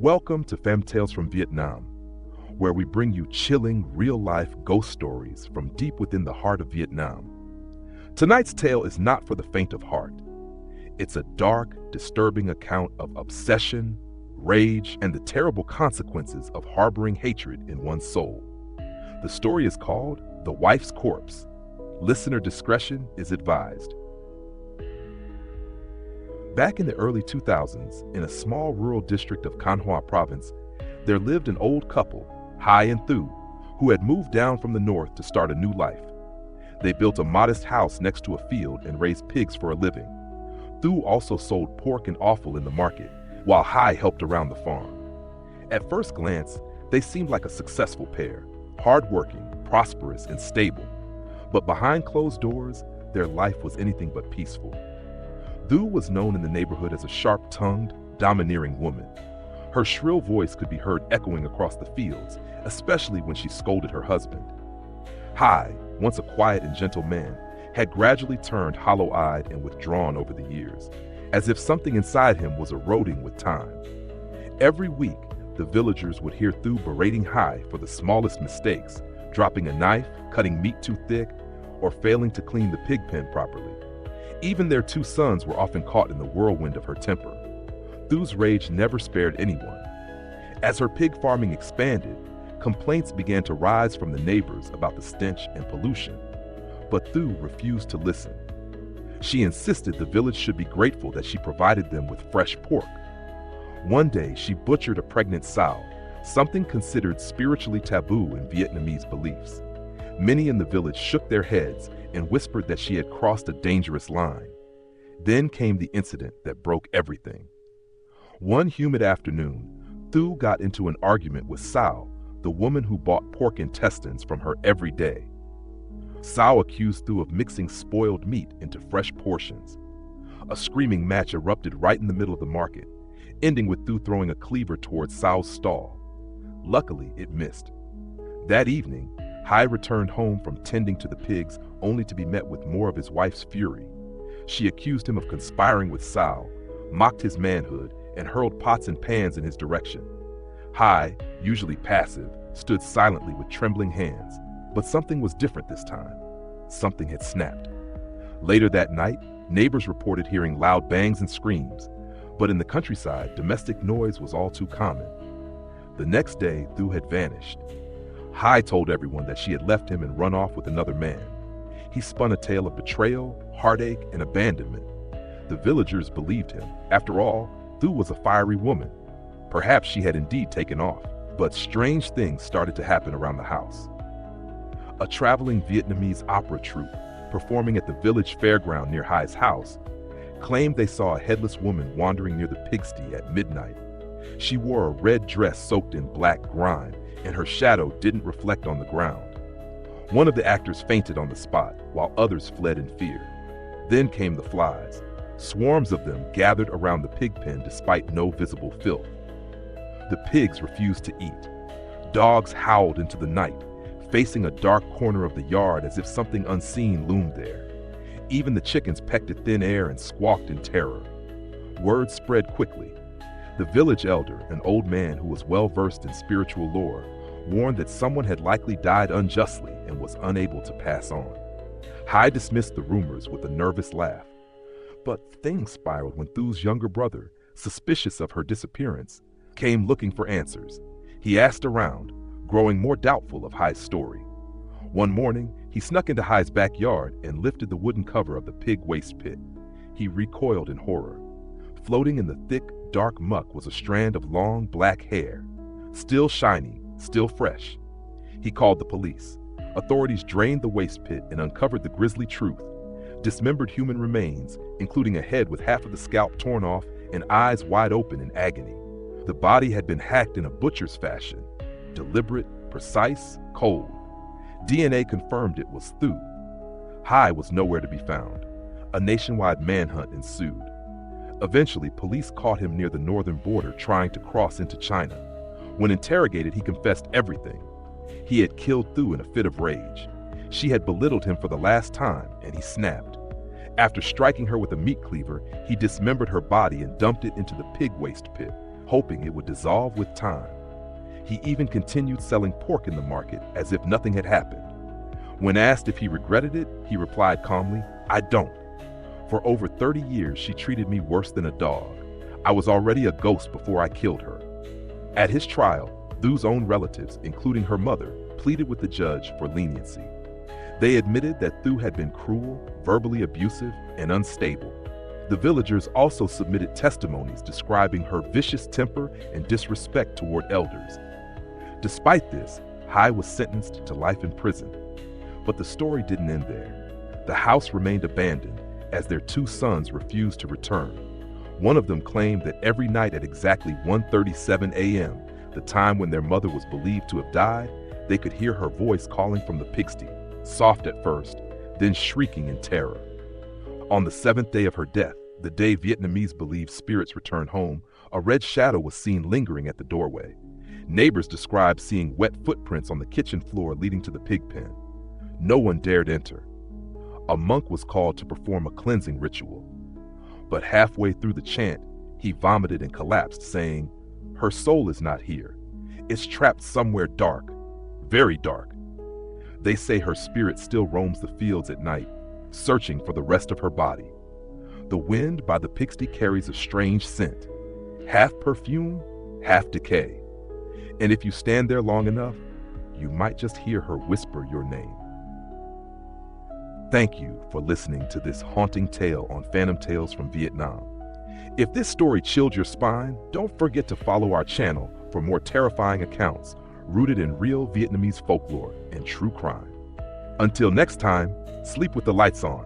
Welcome to Fam Tales from Vietnam, where we bring you chilling, real-life ghost stories from deep within the heart of Vietnam. Tonight's tale is not for the faint of heart. It's a dark, disturbing account of obsession, rage, and the terrible consequences of harboring hatred in one's soul. The story is called The Wife's Corpse. Listener discretion is advised. Back in the early 2000s, in a small rural district of Can Hoa province, there lived an old couple, Hai and Thu, who had moved down from the north to start a new life. They built a modest house next to a field and raised pigs for a living. Thu also sold pork and offal in the market, while Hai helped around the farm. At first glance, they seemed like a successful pair, hardworking, prosperous, and stable. But behind closed doors, their life was anything but peaceful. Thu was known in the neighborhood as a sharp-tongued, domineering woman. Her shrill voice could be heard echoing across the fields, especially when she scolded her husband. Hai, once a quiet and gentle man, had gradually turned hollow-eyed and withdrawn over the years, as if something inside him was eroding with time. Every week, the villagers would hear Thu berating Hai for the smallest mistakes, dropping a knife, cutting meat too thick, or failing to clean the pig pen properly. Even their two sons were often caught in the whirlwind of her temper. Thu's rage never spared anyone. As her pig farming expanded, complaints began to rise from the neighbors about the stench and pollution. But Thu refused to listen. She insisted the village should be grateful that she provided them with fresh pork. One day, she butchered a pregnant sow, something considered spiritually taboo in Vietnamese beliefs. Many in the village shook their heads and whispered that she had crossed a dangerous line. Then came the incident that broke everything. One humid afternoon, Thu got into an argument with Sao, the woman who bought pork intestines from her every day. Sao accused Thu of mixing spoiled meat into fresh portions. A screaming match erupted right in the middle of the market, ending with Thu throwing a cleaver towards Sao's stall. Luckily, it missed. That evening, Hai returned home from tending to the pigs only to be met with more of his wife's fury. She accused him of conspiring with Sao, mocked his manhood, and hurled pots and pans in his direction. Hai, usually passive, stood silently with trembling hands, but something was different this time. Something had snapped. Later that night, neighbors reported hearing loud bangs and screams, but in the countryside, domestic noise was all too common. The next day, Thu had vanished. Hai told everyone that she had left him and run off with another man. He spun a tale of betrayal, heartache, and abandonment. The villagers believed him. After all, Thu was a fiery woman. Perhaps she had indeed taken off, but strange things started to happen around the house. A traveling Vietnamese opera troupe, performing at the village fairground near Hai's house, claimed they saw a headless woman wandering near the pigsty at midnight. She wore a red dress soaked in black grime, and her shadow didn't reflect on the ground. One of the actors fainted on the spot, while others fled in fear. Then came the flies. Swarms of them gathered around the pig pen despite no visible filth. The pigs refused to eat. Dogs howled into the night, facing a dark corner of the yard as if something unseen loomed there. Even the chickens pecked at thin air and squawked in terror. Word spread quickly. The village elder, an old man who was well-versed in spiritual lore, warned that someone had likely died unjustly and was unable to pass on. Hai dismissed the rumors with a nervous laugh. But things spiraled when Thu's younger brother, suspicious of her disappearance, came looking for answers. He asked around, growing more doubtful of Hai's story. One morning, he snuck into Hai's backyard and lifted the wooden cover of the pig waste pit. He recoiled in horror. Floating in the thick, dark muck was a strand of long, black hair, still shiny, still fresh. He called the police. Authorities drained the waste pit and uncovered the grisly truth. Dismembered human remains, including a head with half of the scalp torn off and eyes wide open in agony. The body had been hacked in a butcher's fashion, deliberate, precise, cold. DNA confirmed it was Thu. Hai was nowhere to be found. A nationwide manhunt ensued. Eventually, police caught him near the northern border trying to cross into China. When interrogated, he confessed everything. He had killed Thu in a fit of rage. She had belittled him for the last time, and he snapped. After striking her with a meat cleaver, he dismembered her body and dumped it into the pig waste pit, hoping it would dissolve with time. He even continued selling pork in the market as if nothing had happened. When asked if he regretted it, he replied calmly, "I don't. For over 30 years, she treated me worse than a dog. I was already a ghost before I killed her." At his trial, Thu's own relatives, including her mother, pleaded with the judge for leniency. They admitted that Thu had been cruel, verbally abusive, and unstable. The villagers also submitted testimonies describing her vicious temper and disrespect toward elders. Despite this, Hai was sentenced to life in prison. But the story didn't end there. The house remained abandoned as their two sons refused to return. One of them claimed that every night at exactly 1:37 a.m., the time when their mother was believed to have died, they could hear her voice calling from the pigsty, soft at first, then shrieking in terror. On the 7th day of her death, the day Vietnamese believed spirits return home, a red shadow was seen lingering at the doorway. Neighbors described seeing wet footprints on the kitchen floor leading to the pig pen. No one dared enter. A monk was called to perform a cleansing ritual. But halfway through the chant, he vomited and collapsed, saying, "Her soul is not here. It's trapped somewhere dark, very dark." They say her spirit still roams the fields at night, searching for the rest of her body. The wind by the pigsty carries a strange scent, half perfume, half decay. And if you stand there long enough, you might just hear her whisper your name. Thank you for listening to this haunting tale on Phantom Tales from Vietnam. If this story chilled your spine, don't forget to follow our channel for more terrifying accounts rooted in real Vietnamese folklore and true crime. Until next time, sleep with the lights on.